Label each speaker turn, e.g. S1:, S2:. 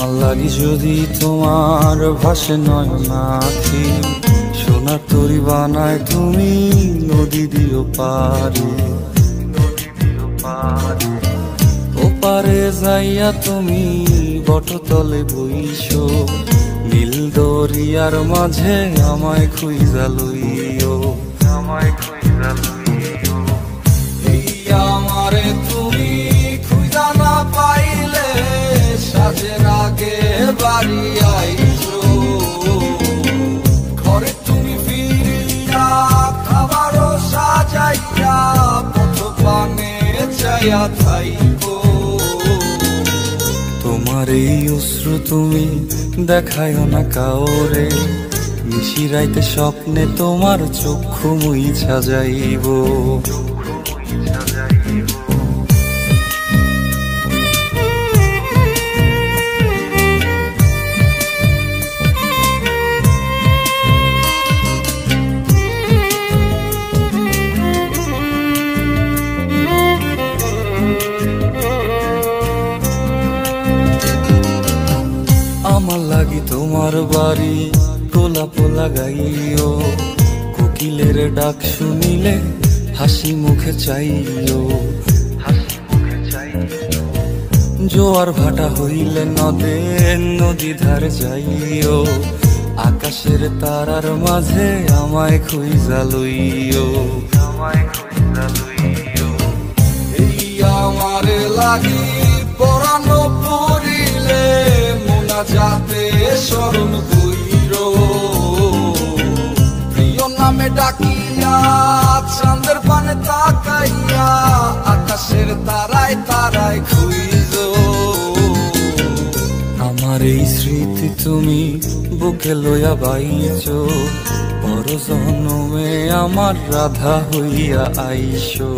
S1: আমার লাগি যদি তোমার ভাসে নয়ন আখি, সোনার তরি বানায় তুমি নদী দিও পারে। ওপারে যাইয়া তুমি বটতলে বইছো, নীল দরিয়ার মাঝে আমায় খুঁজা লইও, আমায় খুঁজা লইও। এই আমারে তুমি খুঁজা না পাইলে সাজের আগে বাড়ি আইছো, ঘরে তুমি ফিরিয়া খাবারও সাজাইয়া পথ পানে চাইয়া থাইকো। তোমার এই অশ্রু তুমি দেখায়ও না কাউরে, নিশিরাইতে স্বপ্নে তোমার চক্ষু মুইছা যাইব। আমার লাগি তোমার বাড়ি গোলাপ লাগাইও, কোকিলের ডাক শুনিলে হাসি মুখে চাইও, হাসি মুখে চাইও। জোয়ার ভাটা হইলে নদে নদী ধারে যাইও, আকাশের তারার মাঝে আমায় খুঁজা লইও, আমায় খুঁজা লইও। এই আমার লাগি পরানো পড়িলে যাতে স্মরণ কইরো, প্রিয় নামে ডাকিয়া চাঁদের পানে তাকাইয়া আকাশের তারায় তারায় খুঁজো। আমার এই স্মৃতি তুমি বুকে লইয়া বাইছো, পর জন্মে আমার রাধা হইয়া আইসো।